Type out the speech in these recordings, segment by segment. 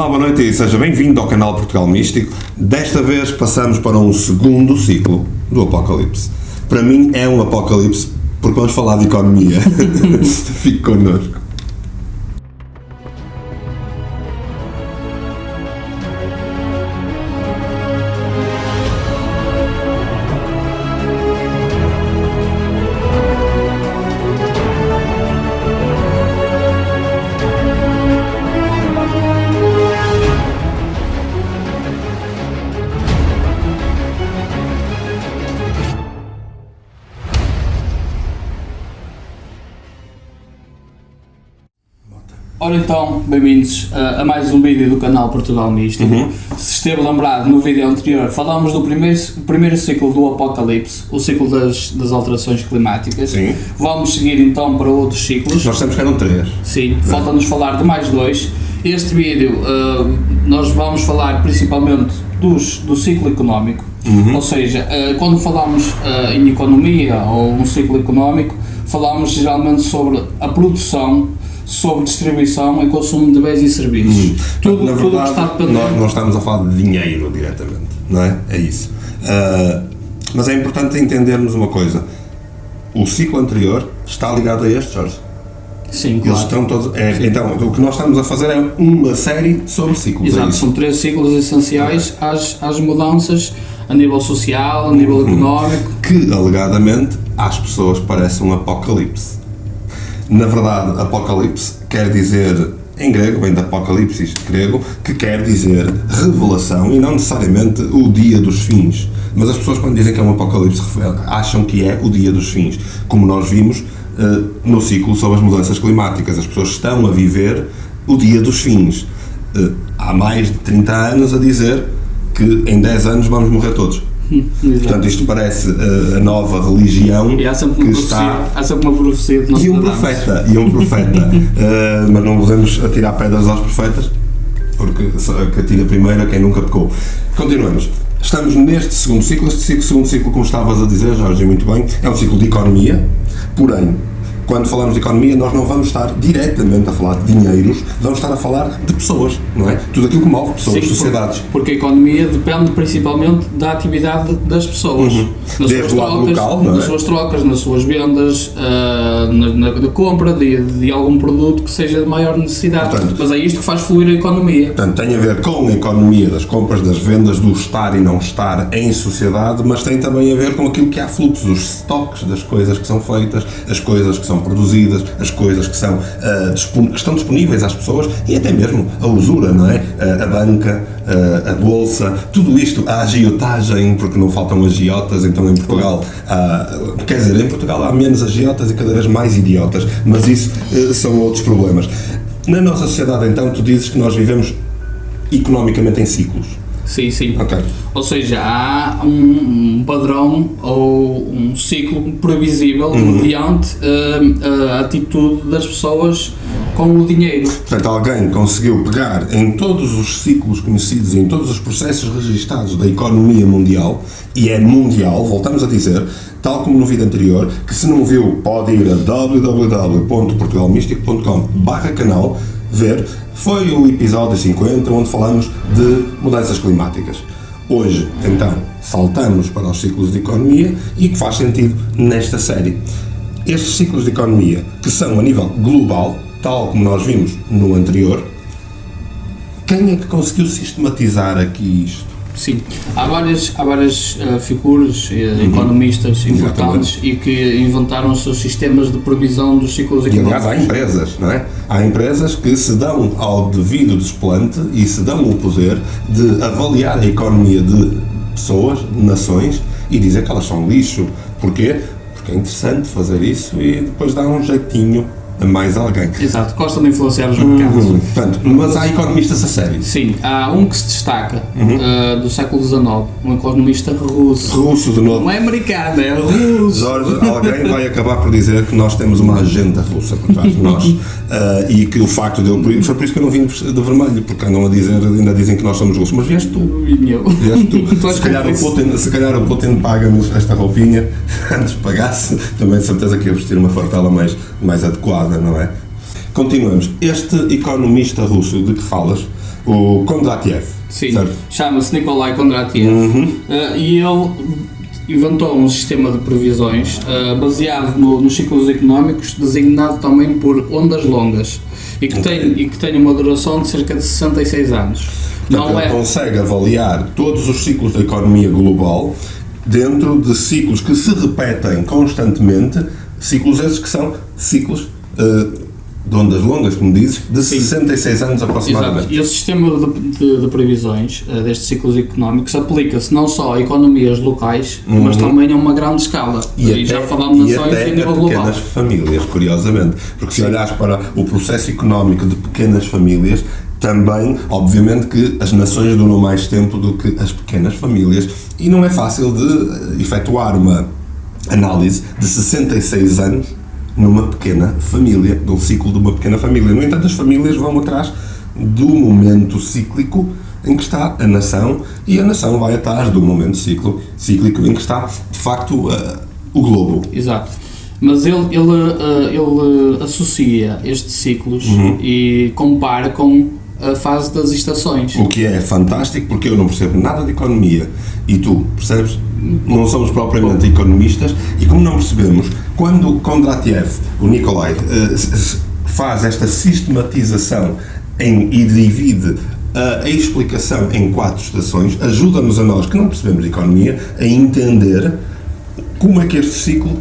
Olá, boa noite e seja bem-vindo ao canal Portugal Místico. Desta vez passamos para um segundo ciclo do Apocalipse. Para mim é um apocalipse porque vamos falar de economia. Fique connosco. Ora então, bem-vindos a mais um vídeo do canal Portugal Místico. Se esteve lembrado, no vídeo anterior falámos do primeiro ciclo do Apocalipse, o ciclo das alterações climáticas. Sim. Vamos seguir então para outros ciclos. Nós temos que eram 3. Sim, falta-nos falar de mais 2. Este vídeo nós vamos falar principalmente do ciclo económico, ou seja, quando falamos em economia ou um ciclo económico, falamos geralmente sobre a produção, sobre distribuição e consumo de bens e serviços. Tudo que está dependente. Nós estamos a falar de dinheiro diretamente, não é? É isso. Mas é importante entendermos uma coisa. O ciclo anterior está ligado a este, Jorge. Sim, claro. Eles estão todos. Então, o que nós estamos a fazer é uma série sobre ciclos. Exato, são 3 ciclos essenciais às mudanças a nível social, a nível económico. Que, alegadamente, às pessoas parece um apocalipse. Na verdade, apocalipse quer dizer, em grego, vem de apocalipsis grego, que quer dizer revelação e não necessariamente o dia dos fins. Mas as pessoas, quando dizem que é um apocalipse, acham que é o dia dos fins. Como nós vimos no ciclo sobre as mudanças climáticas, as pessoas estão a viver o dia dos fins. Há mais de 30 anos a dizer que em 10 anos vamos morrer todos. Portanto, isto parece a nova religião e há sempre que está... Há sempre uma profecia de nós. E um profeta. Mas não podemos atirar pedras aos profetas, porque que atira primeiro a quem nunca pecou. Continuamos. Estamos neste segundo ciclo. Este segundo ciclo, como estavas a dizer, Jorge, muito bem, é um ciclo de economia, porém, quando falamos de economia, nós não vamos estar diretamente a falar de dinheiros, vamos estar a falar de pessoas, não é? Tudo aquilo que move pessoas, sim, sociedades. Porque a economia depende principalmente da atividade das pessoas. Desde o lado local, não é? Nas suas trocas, nas suas vendas, na compra de algum produto que seja de maior necessidade. Portanto, mas é isto que faz fluir a economia. Portanto, tem a ver com a economia das compras, das vendas, do estar e não estar em sociedade, mas tem também a ver com aquilo que há fluxos, os estoques das coisas que são feitas, as coisas que são produzidas, as coisas que estão disponíveis às pessoas e até mesmo a usura, não é? A banca, a bolsa, tudo isto, a agiotagem, porque não faltam agiotas, então em Portugal quer dizer, em Portugal há menos agiotas e cada vez mais idiotas, mas isso são outros problemas. Na nossa sociedade, então, tu dizes que nós vivemos economicamente em ciclos. Sim, sim. Okay. Ou seja, há um padrão ou um ciclo previsível mediante a atitude das pessoas com o dinheiro. Portanto, alguém conseguiu pegar em todos os ciclos conhecidos e em todos os processos registados da economia mundial, e é mundial, voltamos a dizer, tal como no vídeo anterior, que se não viu pode ir a www.portugalmístico.com/canal ver, foi o episódio 50 onde falamos de mudanças climáticas. Hoje, então, saltamos para os ciclos de economia e que faz sentido nesta série. Estes ciclos de economia, que são a nível global, tal como nós vimos no anterior, quem é que conseguiu sistematizar aqui isto? Sim, há várias figuras economistas importantes e que inventaram os seus sistemas de previsão dos ciclos económicos. E aliás há empresas, não é? Há empresas que se dão ao devido desplante e se dão o poder de avaliar a economia de pessoas, de nações e dizer que elas são lixo. Porquê? Porque é interessante fazer isso e depois dá um jeitinho a mais alguém. Exato, gostam de influenciar os mercados. Portanto, mas há economistas a sério. Sim, há um que se destaca do século XIX, um economista russo. Russo de novo. Não é americano, é russo. Jorge, alguém vai acabar por dizer que nós temos uma agenda russa por trás de nós e que o facto de eu... Foi por isso que eu não vim de vermelho, porque andam a dizer, ainda dizem que nós somos russos, mas vieste tu. Vieste tu. Se calhar o Putin paga-nos esta roupinha, antes pagasse, também de certeza que ia vestir uma fartela mais adequada, não é? Continuamos. Este economista russo de que falas o Kondratiev. Sim, certo? chama-se Nikolai Kondratiev. E ele inventou um sistema de previsões baseado nos ciclos económicos, designado também por ondas longas, e que tem uma duração de cerca de 66 anos. Portanto, ele consegue avaliar todos os ciclos da economia global dentro de ciclos que se repetem constantemente, ciclos esses que são ciclos de ondas longas, como dizes, de 66 anos aproximadamente. Exato. E o sistema de previsões destes ciclos económicos aplica-se não só a economias locais, mas também a uma grande escala. E já falamos de nações a nível global. Pequenas famílias, curiosamente. Porque se olhares para o processo económico de pequenas famílias, também, obviamente, que as nações duram mais tempo do que as pequenas famílias. E não é fácil de efetuar uma análise de 66 anos numa pequena família, de um ciclo de uma pequena família. No entanto, as famílias vão atrás do momento cíclico em que está a nação, e a nação vai atrás do momento cíclico em que está, de facto, o globo. Exato. Mas ele associa estes ciclos e compara com a fase das estações. O que é fantástico, porque eu não percebo nada de economia e tu percebes? Não somos propriamente economistas, e como não percebemos, quando Kondratiev, o Nikolai, faz esta sistematização e divide a explicação em 4 estações, ajuda-nos a nós que não percebemos de economia a entender como é que este ciclo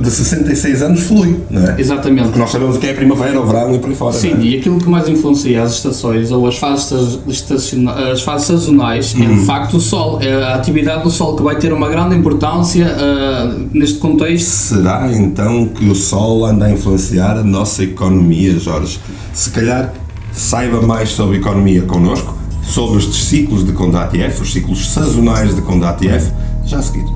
de 66 anos flui, não é? Exatamente. Porque nós sabemos o que é a primavera, o verão e por aí fora. Sim, e aquilo que mais influencia as estações ou as fases sazonais é de facto o Sol, é a atividade do Sol, que vai ter uma grande importância neste contexto. Será então que o Sol anda a influenciar a nossa economia, Jorge? Se calhar saiba mais sobre economia connosco, sobre estes ciclos de Kondratiev, os ciclos sazonais de Kondratiev, já a seguir.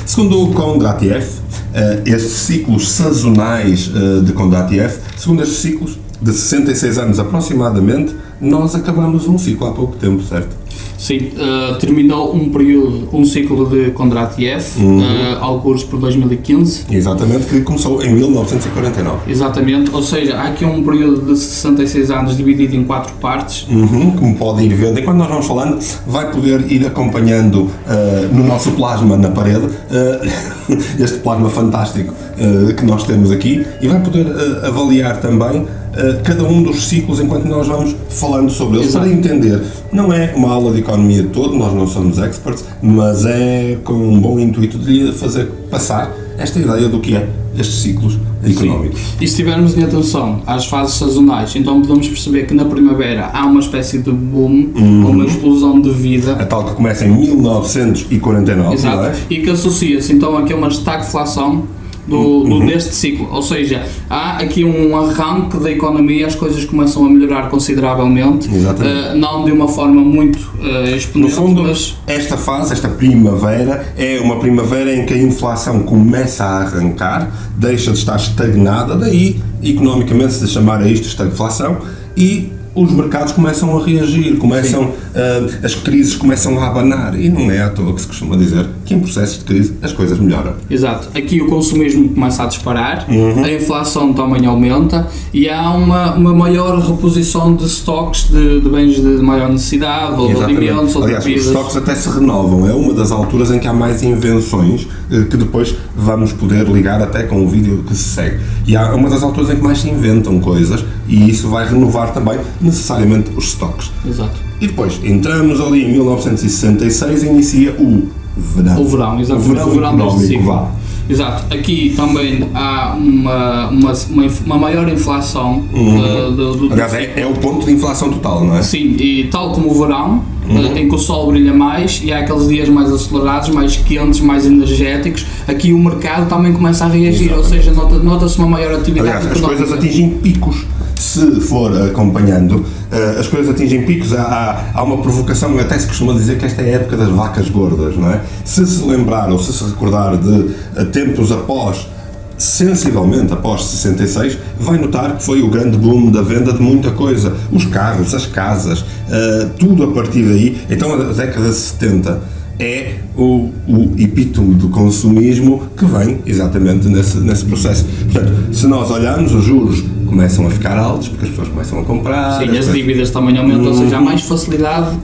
Segundo o Kondratiev, estes ciclos sazonais de Kondratiev, segundo estes ciclos, de 66 anos aproximadamente, nós acabamos um ciclo há pouco tempo, certo? Sim, terminou um ciclo de Kondratiev, alguns por 2015. Exatamente, que começou em 1949. Exatamente, ou seja, há aqui um período de 66 anos dividido em 4 partes. Como pode ir vendo, enquanto nós vamos falando, vai poder ir acompanhando no nosso plasma na parede, este plasma fantástico que nós temos aqui, e vai poder avaliar também cada um dos ciclos enquanto nós vamos falando sobre eles. Exato. Para entender, não é uma aula de economia de todo, nós não somos experts, mas é com um bom intuito de lhe fazer passar esta ideia do que é estes ciclos económicos. Sim. E se tivermos em atenção às fases sazonais, então podemos perceber que na primavera há uma espécie de boom, uma explosão de vida. A tal que começa em 1949. Exato. Não é? E que associa-se então aqui a uma estagflação deste ciclo, ou seja, há aqui um arranque da economia, as coisas começam a melhorar consideravelmente, não de uma forma muito exponencial. No fundo, mas esta fase, esta primavera, é uma primavera em que a inflação começa a arrancar, deixa de estar estagnada, daí economicamente se chamar a isto estagflação, e os mercados começam a reagir, as crises começam a abanar, e não é à toa que se costuma dizer que em processos de crise as coisas melhoram. Exato. Aqui o consumismo começa a disparar, a inflação também aumenta e há uma maior reposição de estoques de bens de maior necessidade, ou de alimentos, ou de bebidas. bebidas. Os estoques até se renovam, é uma das alturas em que há mais invenções, que depois vamos poder ligar até com o vídeo que se segue. E há uma das alturas em que mais se inventam coisas, e isso vai renovar também necessariamente os estoques. Exato. E depois, entramos ali em 1966 e inicia o verão. O verão, exatamente. O verão deste ciclo. Exato. Aqui também há uma maior inflação. Aliás, é o ponto de inflação total, não é? Sim, e tal como o verão, em que o sol brilha mais e há aqueles dias mais acelerados, mais quentes, mais energéticos, aqui o mercado também começa a reagir. Exatamente. Ou seja, nota-se uma maior atividade. Aliás, as coisas atingem picos. se for acompanhando, as coisas atingem picos, há uma provocação, até se costuma dizer que esta é a época das vacas gordas, não é? Se lembrar ou se recordar de tempos após, sensivelmente após 66, vai notar que foi o grande boom da venda de muita coisa, os carros, as casas, tudo a partir daí. Então a década de 70 é o epítome do consumismo que vem exatamente nesse processo. Portanto, se nós olharmos, os juros começam a ficar altos porque as pessoas começam a comprar. Sim, as dívidas também aumentam, ou seja, há mais facilidade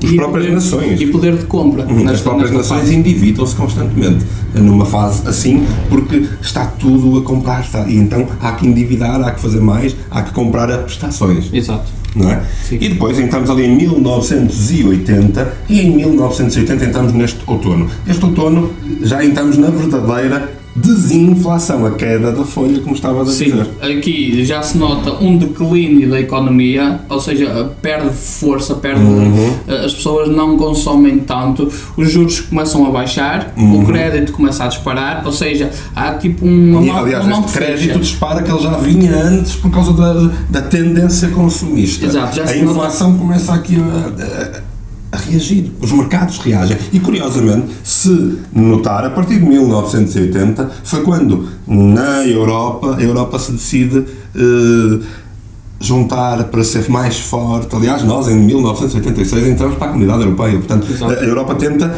nações. E poder de compra. As próprias nações endividam-se constantemente numa fase assim, porque está tudo a comprar, e então há que endividar, há que fazer mais, há que comprar a prestações. Exato. Não é? E depois entramos ali em 1980 e em 1980 entramos neste outono. Este outono já entramos na verdadeira desinflação, a queda da folha, como estava a dizer. Sim, aqui já se nota um declínio da economia, ou seja, perde força, as pessoas não consomem tanto, os juros começam a baixar, o crédito começa a disparar, ou seja, há tipo aliás, este crédito dispara que ele já vinha antes por causa da tendência consumista. Exato, a inflação começa aqui a reagir, os mercados reagem. E curiosamente, se notar, a partir de 1980 foi quando na Europa, a Europa se decide juntar para ser mais forte. Aliás, nós em 1986 entramos para a Comunidade Europeia, portanto a Europa tenta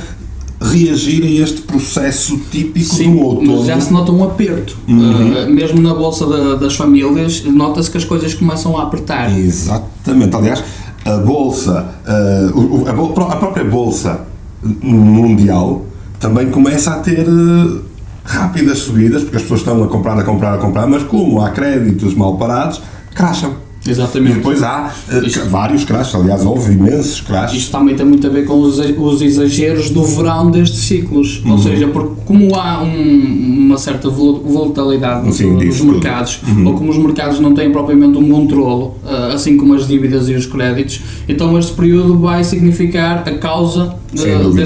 reagir a este processo típico do outono. Mas já se nota um aperto, mesmo na bolsa das famílias, nota-se que as coisas começam a apertar. Exatamente, aliás, a bolsa, a própria bolsa mundial também começa a ter rápidas subidas, porque as pessoas estão a comprar, mas como há créditos mal parados, crasham. Exatamente. E depois há vários crashes, aliás, houve imensos crashes. Isto também tem muito a ver com os exageros do verão destes ciclos, ou seja, porque como há uma certa volatilidade dos mercados, ou como os mercados não têm propriamente um controlo, assim como as dívidas e os créditos, então este período vai significar a causa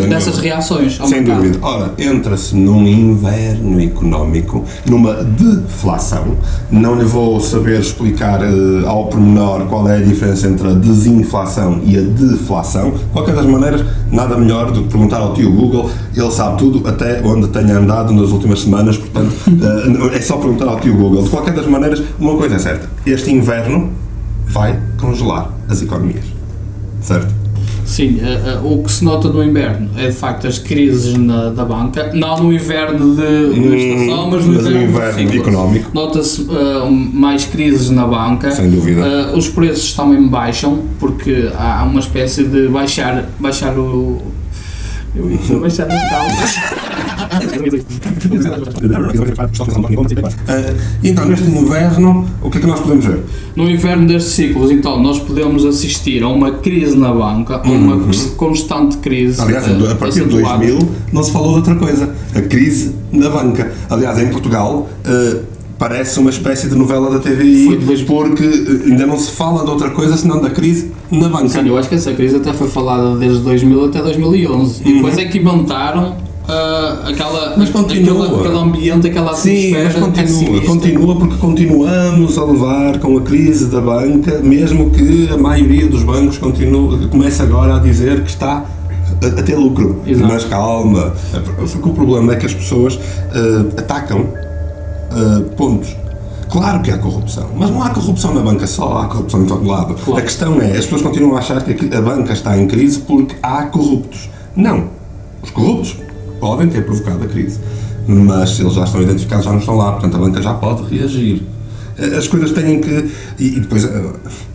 dessas reações ao mercado. Sem dúvida. Ora, entra-se num inverno económico, numa deflação. Não lhe vou saber explicar ao pormenor qual é a diferença entre a desinflação e a deflação. De qualquer das maneiras, nada melhor do que perguntar ao tio Google, ele sabe tudo, até onde tenha andado nas últimas semanas, portanto, é só perguntar ao tio Google. De qualquer das maneiras, uma coisa é certa, este inverno vai congelar as economias, certo? Sim, o que se nota no inverno é de facto as crises da banca, não no inverno de estação, mas no inverno económico. Nota-se mais crises na banca. Sem dúvida. Os preços também baixam, porque há uma espécie de baixar o... Eu ia baixar as calças. Então, neste inverno, o que é que nós podemos ver? No inverno destes ciclos, então, nós podemos assistir a uma crise na banca, a uma constante crise. Aliás, a partir de 2000 não se falou de outra coisa, a crise na banca. Aliás, em Portugal, parece uma espécie de novela da TVI, porque ainda não se fala de outra coisa senão da crise na banca. Sim, eu acho que essa crise até foi falada desde 2000 até 2011, e depois é que inventaram aquele ambiente, aquela atmosfera. Sim, mas continua porque continuamos a levar com a crise da banca, mesmo que a maioria dos bancos comece agora a dizer que está a ter lucro. Exato. Mas calma, porque o problema é que as pessoas atacam pontos. Claro que há corrupção, mas não há corrupção na banca só, há corrupção em todo lado. Claro. A questão é, as pessoas continuam a achar que a banca está em crise porque há corruptos. Não. Os corruptos podem ter provocado a crise, mas se eles já estão identificados, já não estão lá, portanto a banca já pode reagir. As coisas têm que... E depois,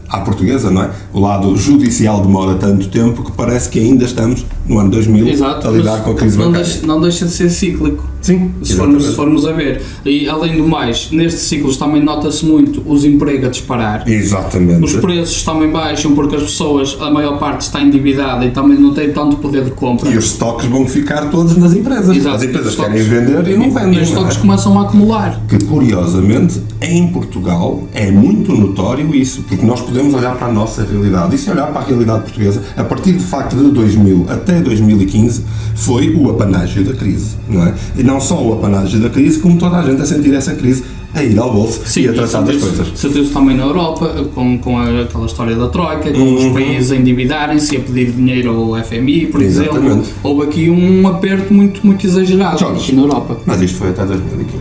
à portuguesa, não é? O lado judicial demora tanto tempo que parece que ainda estamos no ano 2000. Exato, a lidar com a crise bancária. Não deixa de ser cíclico. Sim, se formos a ver. E além do mais, nestes ciclos também nota-se muito os empregos a disparar. Exatamente. Os preços também baixam porque as pessoas, a maior parte está endividada e também não tem tanto poder de compra. E os estoques vão ficar todos nas empresas. Exato. As empresas querem vender e não vendem. E os estoques começam a acumular. Que curiosamente, em Portugal, é muito notório isso, porque nós podemos olhar para a nossa realidade. E se olhar para a realidade portuguesa, a partir de facto de 2000 até 2015, foi o apanágio da crise, não é? E não só o apanágio da crise, como toda a gente a sentir essa crise a ir ao bolso Sim, e a tratar das coisas. Sentiu-se também na Europa, com aquela história da Troika, com os países a endividarem-se e a pedir dinheiro ao FMI, por exemplo. Houve aqui um aperto muito, muito exagerado aqui na Europa. Mas isto foi até 2015.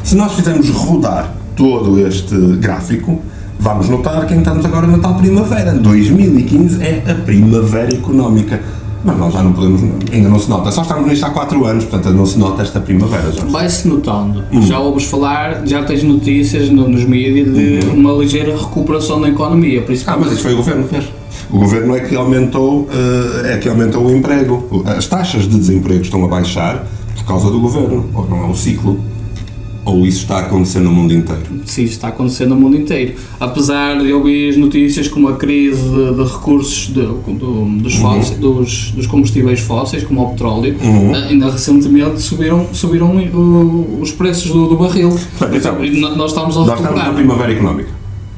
Se nós fizermos rodar todo este gráfico, vamos notar que estamos agora na tal primavera. 2015 é a primavera económica. Mas nós já não podemos, ainda não se nota. Só estamos nisto há 4 anos, portanto não se nota esta primavera já. Vai-se notando. Já ouves falar, já tens notícias nos mídias de uma ligeira recuperação da economia, principalmente. Mas isso foi o governo que fez. O governo é que aumentou o emprego. As taxas de desemprego estão a baixar por causa do governo. Ou não é o ciclo. Ou isso está a acontecer no mundo inteiro? Sim, está a acontecer no mundo inteiro. Apesar de ouvir as notícias como a crise de recursos dos combustíveis fósseis, como o petróleo, ainda recentemente subiram os preços do barril. Então, nós estamos a recuperar. Nós estamos numa primavera económica.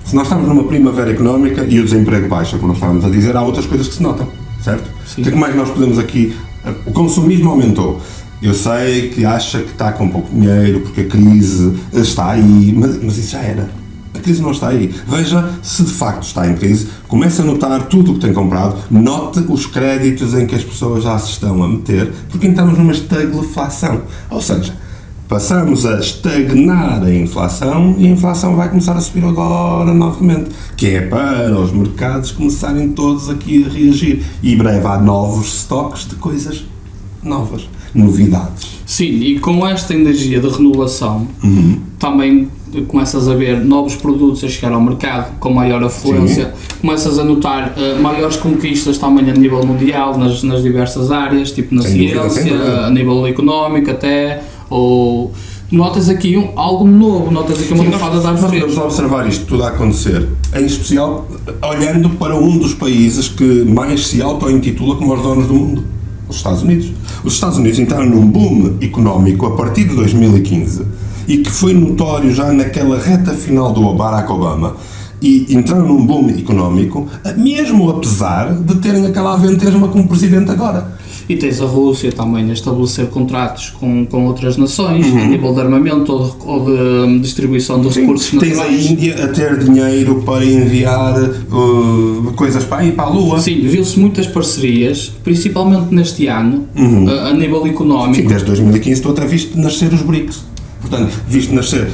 Se nós estamos numa primavera económica e o desemprego baixa, como nós estávamos a dizer, há outras coisas que se notam, certo? Sim. O que é que mais nós podemos aqui... O consumismo aumentou. Eu sei que acha que está com pouco dinheiro porque a crise está aí, mas isso já era. A crise não está aí. Veja se de facto está em crise, comece a notar tudo o que tem comprado, note os créditos em que as pessoas já se estão a meter, porque estamos numa estagflação. Ou seja, passamos a estagnar a inflação e a inflação vai começar a subir agora novamente, que é para os mercados começarem todos aqui a reagir. E breve há novos estoques de coisas novas. Novidades. Sim, e com esta energia de renovação também começas a ver novos produtos a chegar ao mercado com maior afluência, começas a notar maiores conquistas também a nível mundial nas diversas áreas, tipo na ciência, a nível económico até, ou notas aqui algo novo, notas aqui uma nova dar frente. Vamos observar isto tudo a acontecer, em especial olhando para um dos países que mais se auto-intitula como os donos do mundo. Os Estados Unidos. Os Estados Unidos entraram num boom económico a partir de 2015 e que foi notório já naquela reta final do Barack Obama, e entraram num boom económico mesmo apesar de terem aquela aventesma como presidente agora. E tens a Rússia também a estabelecer contratos com outras nações a nível de armamento ou de distribuição de recursos naturais. Tens a Índia a ter dinheiro para enviar coisas para a Lua. Sim, viu-se muitas parcerias, principalmente neste ano, a nível económico. Sim, desde 2015 tu até viste nascer os BRICS. Portanto, viste nascer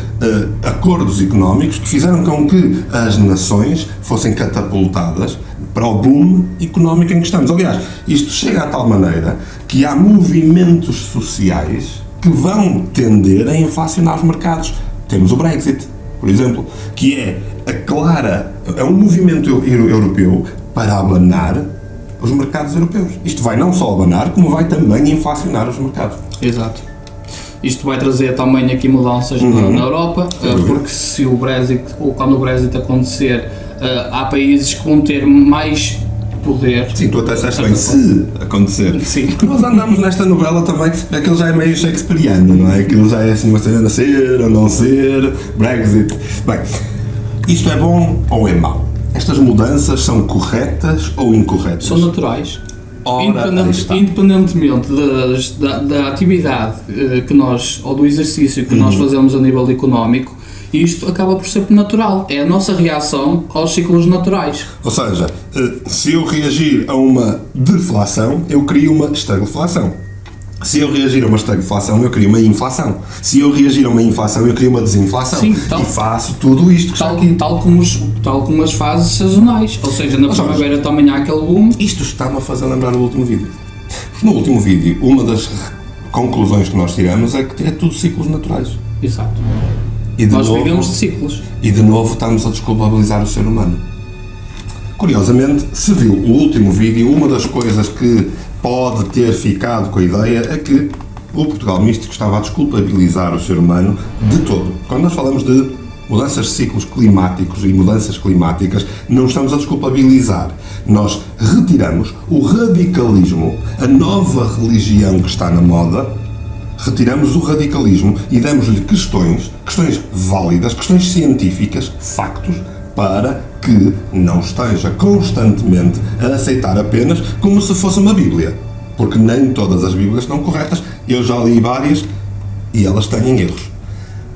acordos económicos que fizeram com que as nações fossem catapultadas para o boom económico em que estamos. Aliás, isto chega a tal maneira que há movimentos sociais que vão tender a inflacionar os mercados. Temos o Brexit, por exemplo, que é um movimento europeu para abanar os mercados europeus. Isto vai não só abanar, como vai também inflacionar os mercados. Exato. Isto vai trazer também aqui mudanças na Europa, porque se o Brexit, ou quando o Brexit acontecer, há países que vão ter mais poder. Sim, tu até disseste bem, se acontecer. Sim. Nós andamos nesta novela também, aquilo já é meio shakespeariano, não é? Aquilo já é assim, uma cena de ser ou não ser, Brexit. Bem, isto é bom ou é mau? Estas mudanças são corretas ou incorretas? São naturais. Ora, independentemente da atividade que nós, ou do exercício que nós fazemos a nível económico, isto acaba por ser natural. É a nossa reação aos ciclos naturais. Ou seja, se eu reagir a uma deflação, eu crio uma estagflação. Se eu reagir a uma estagflação, eu crio uma inflação. Se eu reagir a uma inflação, eu crio uma desinflação. Sim, e faço tudo isto que está aqui. Tal como as fases sazonais. Ou seja, na primavera também há aquele boom. Isto está-me a fazer lembrar o último vídeo. Porque no último vídeo, uma das conclusões que nós tiramos é que é tudo ciclos naturais. Exato. E nós vivemos de ciclos. E de novo estamos a desculpabilizar o ser humano. Curiosamente, se viu o último vídeo, uma das coisas que pode ter ficado com a ideia é que o Portugal Místico estava a desculpabilizar o ser humano de todo. Quando nós falamos de mudanças de ciclos climáticos e mudanças climáticas, não estamos a desculpabilizar. Nós retiramos o radicalismo, a nova religião que está na moda, retiramos o radicalismo e damos-lhe questões válidas, questões científicas, factos, para que não esteja constantemente a aceitar apenas como se fosse uma Bíblia. Porque nem todas as Bíblias estão corretas. Eu já li várias e elas têm erros.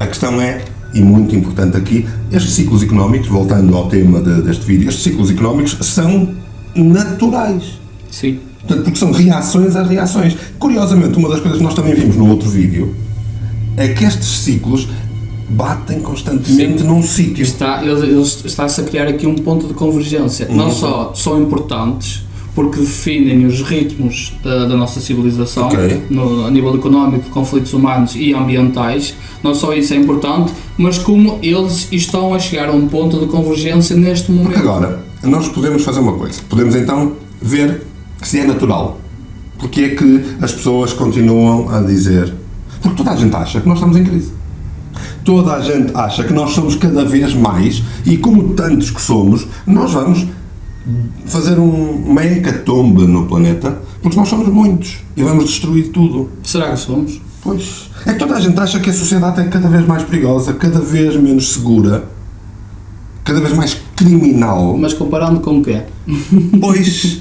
A questão é e muito importante aqui, estes ciclos económicos, voltando ao tema deste vídeo, estes ciclos económicos são naturais. Sim. Portanto, porque são reações às reações. Curiosamente, uma das coisas que nós também vimos no outro vídeo é que estes ciclos batem constantemente num sítio. Está-se a criar aqui um ponto de convergência. Não só são importantes, porque definem os ritmos da nossa civilização, a nível económico, de conflitos humanos e ambientais. Não só isso é importante, mas como eles estão a chegar a um ponto de convergência neste momento. Porque agora, nós podemos fazer uma coisa. Podemos então ver se é natural. Porque é que as pessoas continuam a dizer... Porque toda a gente acha que nós estamos em crise. Toda a gente acha que nós somos cada vez mais, e como tantos que somos, nós vamos fazer uma hecatombe no planeta, porque nós somos muitos e vamos destruir tudo. Será que somos? Pois. É que toda a gente acha que a sociedade é cada vez mais perigosa, cada vez menos segura, cada vez mais criminal. Mas comparando com o quê? Pois.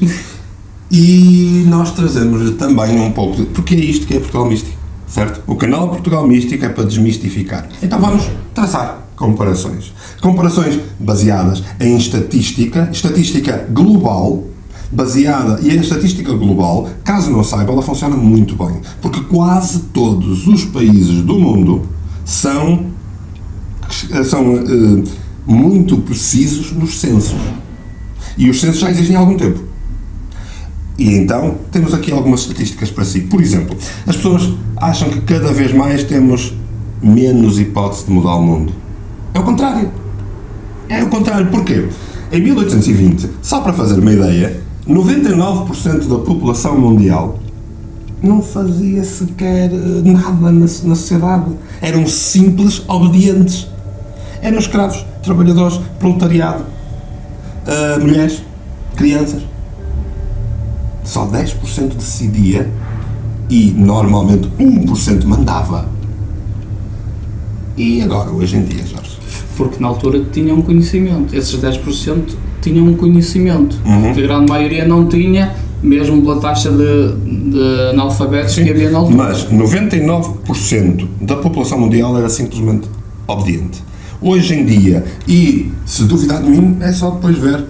E nós trazemos também um pouco de... Porque é isto que é Portugal Místico, certo? O canal Portugal Místico é para desmistificar. Então vamos traçar comparações. Comparações baseadas em estatística global, baseada, e a estatística global, caso não saiba, ela funciona muito bem, porque quase todos os países do mundo são muito precisos nos censos. E os censos já existem há algum tempo. E então, temos aqui algumas estatísticas para si. Por exemplo, as pessoas acham que cada vez mais temos menos hipótese de mudar o mundo. É o contrário. É o contrário. Porquê? Em 1820, só para fazer uma ideia, 99% da população mundial não fazia sequer nada na sociedade. Eram simples obedientes. Eram escravos, trabalhadores, proletariado, mulheres, crianças. Só 10% decidia e normalmente 1% mandava. E agora, hoje em dia, Jorge? Porque na altura tinham conhecimento. Esses 10% tinham um conhecimento. Que a grande maioria não tinha, mesmo pela taxa de analfabetos que havia na altura. Mas 99% da população mundial era simplesmente obediente. Hoje em dia, e se duvidar de mim, é só depois ver,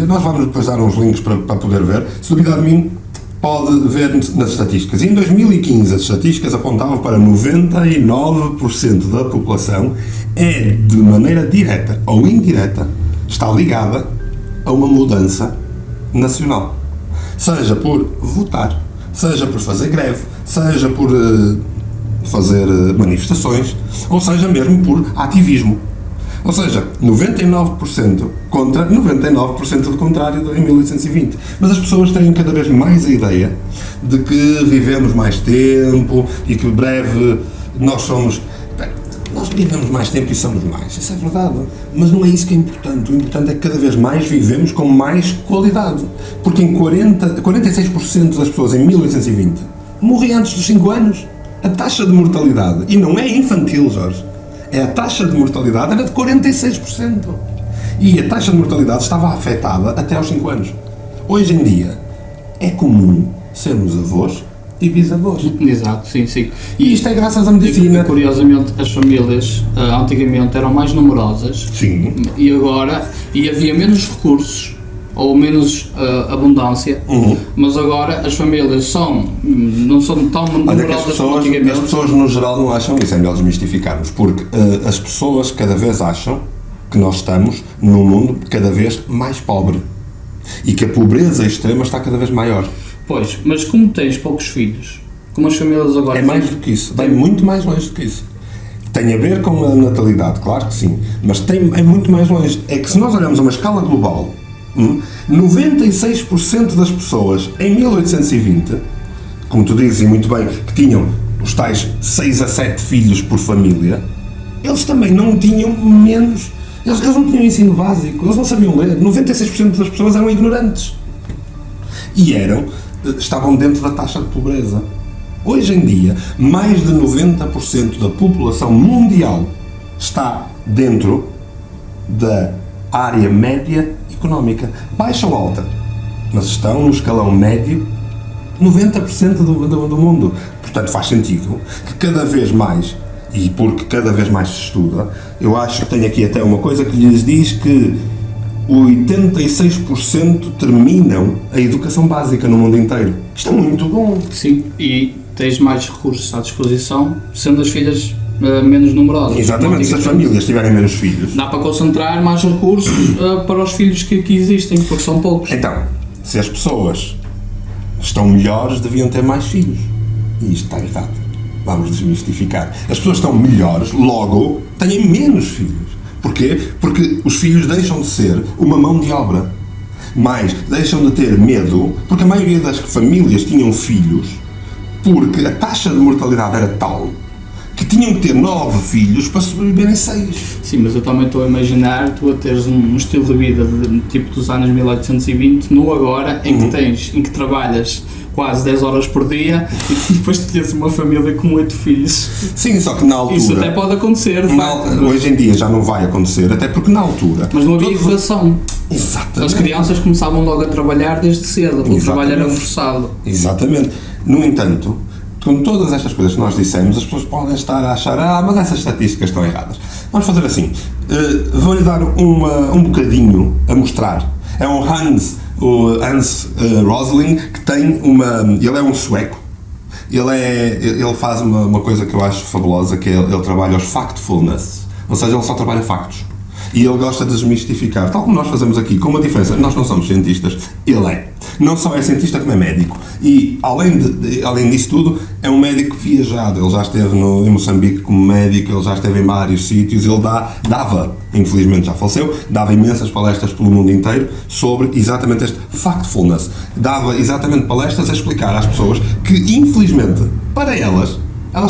nós vamos depois dar uns links para poder ver, se duvidar de mim, pode ver nas estatísticas. E em 2015 as estatísticas apontavam para 99% da população de maneira direta ou indireta, está ligada a uma mudança nacional. Seja por votar, seja por fazer greve, seja por fazer manifestações, ou seja mesmo por ativismo. Ou seja, 99% contra 99% do contrário em 1820. Mas as pessoas têm cada vez mais a ideia de que vivemos mais tempo e que breve nós vivemos mais tempo e somos mais. Isso é verdade. Mas não é isso que é importante. O importante é que cada vez mais vivemos com mais qualidade. Porque em 46% das pessoas em 1820 morriam antes dos 5 anos. A taxa de mortalidade, e não é infantil, Jorge, a taxa de mortalidade era de 46%. E a taxa de mortalidade estava afetada até aos 5 anos. Hoje em dia, é comum sermos avós e bisavós. Exato, sim. E isto é graças à medicina. Curiosamente, as famílias antigamente eram mais numerosas. Sim. E agora, havia menos recursos, ou menos abundância, mas agora as famílias não são tão numerosas como antigamente. As pessoas no geral não acham isso, é melhor desmistificarmos, porque as pessoas cada vez acham que nós estamos num mundo cada vez mais pobre e que a pobreza extrema está cada vez maior. Pois, mas como tens poucos filhos, como as famílias agora... É mais do que isso, vai muito mais longe do que isso. Tem a ver com a natalidade, claro que sim, mas é muito mais longe. É que se nós olharmos a uma escala global, 96% das pessoas em 1820, como tu dizes muito bem, que tinham os tais 6 a 7 filhos por família, eles também não tinham menos, eles não tinham ensino básico, eles não sabiam ler. 96% das pessoas eram ignorantes e estavam dentro da taxa de pobreza. Hoje em dia, mais de 90% da população mundial está dentro da área média económica, baixa ou alta, mas estão no escalão médio 90% do mundo. Portanto, faz sentido que cada vez mais e porque cada vez mais se estuda, eu acho que tenho aqui até uma coisa que lhes diz que 86% terminam a educação básica no mundo inteiro. Isto é muito bom. Sim, e tens mais recursos à disposição, sendo as filhas menos numerosas. Exatamente, se as famílias tiverem menos filhos. Dá para concentrar mais recursos para os filhos que aqui existem, porque são poucos. Então, se as pessoas estão melhores, deviam ter mais filhos. E isto está errado. Vamos desmistificar. As pessoas estão melhores, logo, têm menos filhos. Porquê? Porque os filhos deixam de ser uma mão de obra. Mas deixam de ter medo, porque a maioria das famílias tinham filhos, porque a taxa de mortalidade era tal que tinham que ter 9 filhos para sobreviverem 6. Sim, mas eu também estou a imaginar tu a teres um estilo de vida tipo dos anos 1820, no agora, em que trabalhas quase 10 horas por dia e depois tens uma família com 8 filhos. Sim, só que na altura... Isso até pode acontecer, hoje em dia já não vai acontecer, até porque na altura... Mas não havia educação. Exatamente. As crianças começavam logo a trabalhar desde cedo, o trabalho era forçado. Exatamente. No entanto, com todas estas coisas que nós dissemos, as pessoas podem estar a achar mas essas estatísticas estão erradas. Vamos fazer assim, vou-lhe dar um bocadinho a mostrar. É o Hans Rosling, que tem ele é um sueco, ele faz uma coisa que eu acho fabulosa, que é ele trabalha os factfulness, ou seja, ele só trabalha factos. E ele gosta de desmistificar, tal como nós fazemos aqui, com uma diferença. Nós não somos cientistas, ele é. Não só é cientista como é médico. E, além disso tudo, é um médico viajado. Ele já esteve em Moçambique como médico, ele já esteve em vários sítios. Ele dava, infelizmente já faleceu, dava imensas palestras pelo mundo inteiro sobre exatamente este factfulness. Dava exatamente palestras a explicar às pessoas que, infelizmente, para elas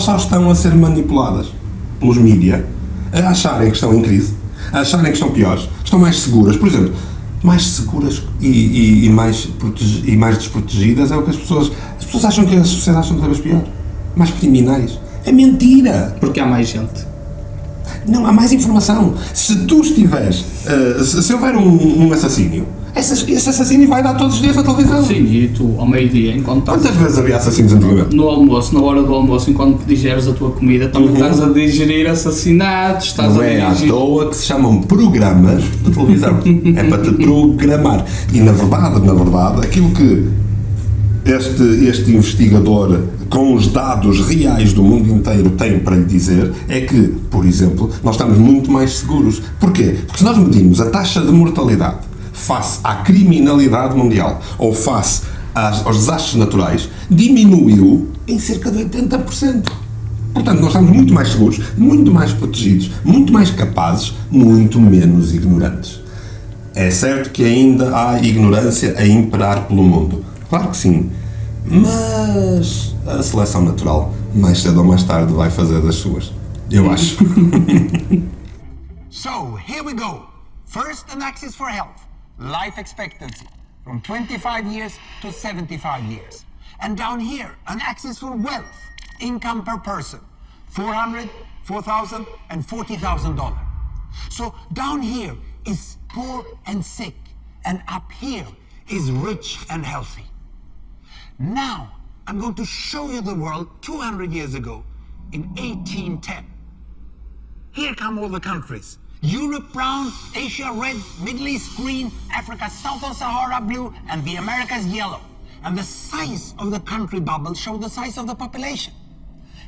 só estão a ser manipuladas pelos mídia, a acharem que estão em crise, a acharem que estão piores, estão mais seguras. Por exemplo, mais seguras e mais desprotegidas é o que as pessoas acham que as sociedades são cada vez piores. Mais criminais. É mentira! Porque há mais gente. Não, há mais informação. Se tu estiveres... se houver um assassínio, esse assassínio vai dar todos os dias na televisão. Sim, e tu, ao meio-dia, enquanto... Quantas vezes havia assassinos antigamente? No almoço, na hora do almoço, enquanto digeres a tua comida, também estás a digerir assassinatos, Não é à toa que se chamam programas de televisão. É para te programar. E na verdade, aquilo que este investigador, com os dados reais do mundo inteiro, tem para lhe dizer é que, por exemplo, nós estamos muito mais seguros. Porquê? Porque se nós medimos a taxa de mortalidade face à criminalidade mundial ou face aos desastres naturais, diminuiu em cerca de 80%. Portanto, nós estamos muito mais seguros, muito mais protegidos, muito mais capazes, muito menos ignorantes. É certo que ainda há ignorância a imperar pelo mundo. Claro que sim. Mas a seleção natural, mais cedo ou mais tarde, vai fazer das suas. Eu acho. So, here we go. First, an axis for health. Life expectancy. From 25 years to 75 years. And down here, an axis for wealth. Income per person. $400, $4,000, and $40,000. So, down here is poor and sick. And up here is rich and healthy. Now, I'm going to show you the world 200 years ago, in 1810. Here come all the countries. Europe brown, Asia red, Middle East green, Africa south of Sahara blue, and the Americas yellow. And the size of the country bubble showed the size of the population.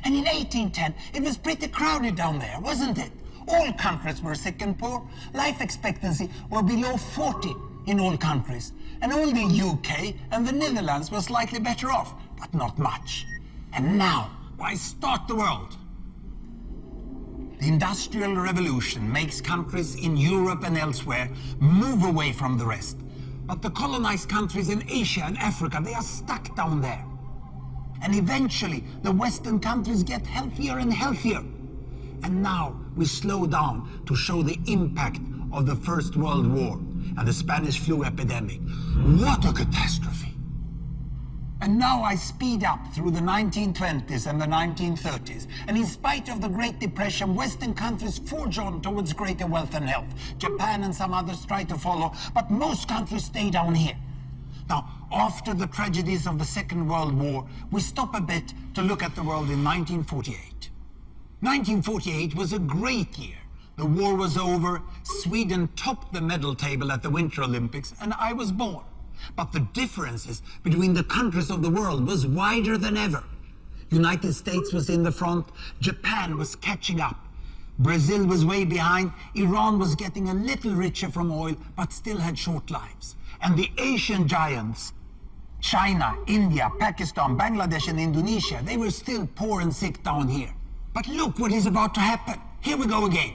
And in 1810, it was pretty crowded down there, wasn't it? All countries were sick and poor. Life expectancy were below 40 in all countries. And only UK and the Netherlands were slightly better off, but not much. And now, why start the world? The Industrial Revolution makes countries in Europe and elsewhere move away from the rest. But the colonized countries in Asia and Africa, they are stuck down there. And eventually, the Western countries get healthier and healthier. And now we slow down to show the impact of the First World War and the Spanish flu epidemic. What a catastrophe! And now I speed up through the 1920s and the 1930s. And in spite of the Great Depression, Western countries forge on towards greater wealth and health. Japan and some others try to follow, but most countries stay down here. Now, after the tragedies of the Second World War, we stop a bit to look at the world in 1948. 1948 was a great year. The war was over, Sweden topped the medal table at the Winter Olympics, and I was born. But the differences between the countries of the world was wider than ever. United States was in the front, Japan was catching up. Brazil was way behind, Iran was getting a little richer from oil, but still had short lives. And the Asian giants, China, India, Pakistan, Bangladesh and Indonesia, they were still poor and sick down here. But look what is about to happen. Here we go again.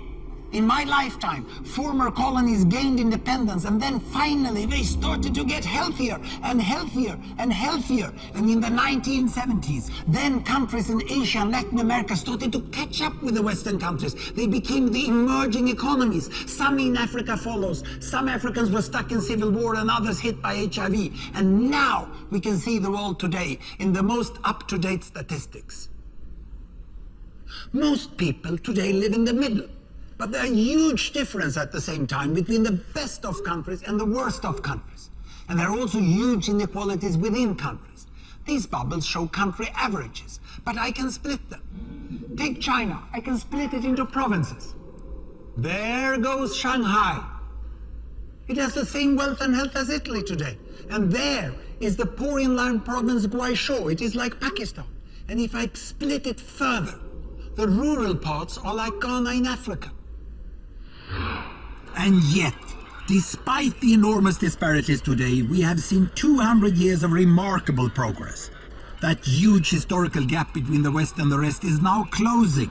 In my lifetime, former colonies gained independence, and then finally they started to get healthier and healthier and healthier. And in the 1970s, then countries in Asia and Latin America started to catch up with the Western countries. They became the emerging economies. Some in Africa follows. Some Africans were stuck in civil war and others hit by HIV. And now we can see the world today in the most up-to-date statistics. Most people today live in the middle. But there are huge differences at the same time between the best of countries and the worst of countries. And there are also huge inequalities within countries. These bubbles show country averages, but I can split them. Take China, I can split it into provinces. There goes Shanghai. It has the same wealth and health as Italy today. And there is the poor inland province Guizhou. It is like Pakistan. And if I split it further, the rural parts are like Ghana in Africa. And yet, despite the enormous disparities today, we have seen 200 years of remarkable progress. That huge historical gap between the West and the rest is now closing.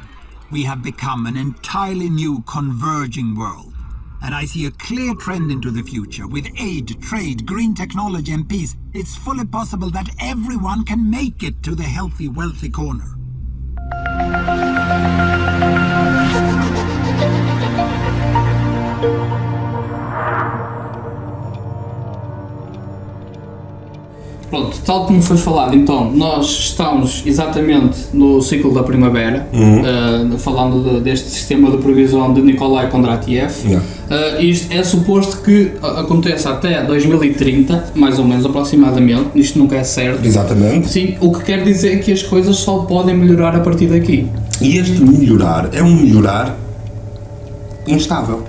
We have become an entirely new converging world. And I see a clear trend into the future. With aid, trade, green technology and peace, it's fully possible that everyone can make it to the healthy, wealthy corner. Pronto, tal como foi falado, então, nós estamos exatamente no ciclo da primavera, falando deste sistema de previsão de Nikolai Kondratiev. Isto é suposto que aconteça até 2030, mais ou menos, aproximadamente, isto nunca é certo. Exatamente. Sim, o que quer dizer que as coisas só podem melhorar a partir daqui. E este melhorar é um melhorar instável.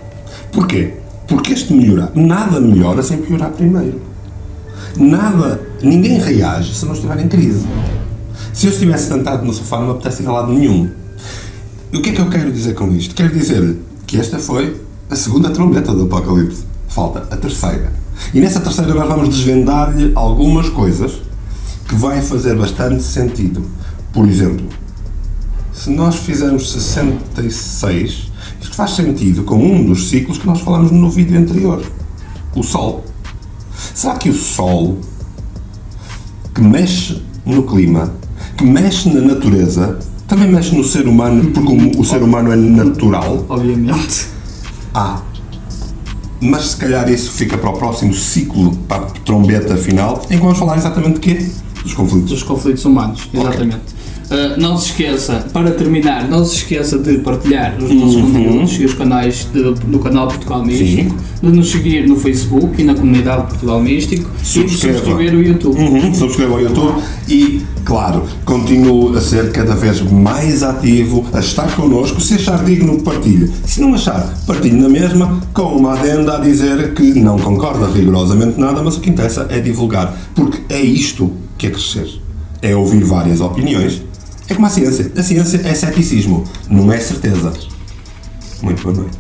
Porquê? Porque este melhorar, nada melhora sem piorar primeiro. Ninguém reage se não estiver em crise. Se eu estivesse sentado no sofá não me apetece ir a lado nenhum. E o que é que eu quero dizer com isto? Quero dizer-lhe que esta foi a segunda trombeta do Apocalipse. Falta a terceira. E nessa terceira nós vamos desvendar-lhe algumas coisas que vai fazer bastante sentido. Por exemplo, se nós fizermos 66, isto faz sentido com um dos ciclos que nós falamos no vídeo anterior. O Sol. Será que o Sol, que mexe no clima, que mexe na natureza, também mexe no ser humano, porque o ser humano é natural? Obviamente. Mas se calhar isso fica para o próximo ciclo, para a trombeta final, em que vamos falar exatamente de quê? Dos conflitos. Dos conflitos humanos, exatamente. Okay. Não se esqueça, para terminar, não se esqueça de partilhar os nossos conteúdos e os canais do canal Portugal Místico, de nos seguir no Facebook e na comunidade Portugal Místico e de subscrever o YouTube. Subscreva o YouTube e, claro, continue a ser cada vez mais ativo, a estar connosco. Se achar digno, partilhe. Se não achar, partilhe na mesma, com uma adenda a dizer que não concorda rigorosamente nada, mas o que interessa é divulgar, porque é isto que é crescer. É ouvir várias opiniões. É como a ciência. A ciência é ceticismo, não é certeza. Muito boa noite.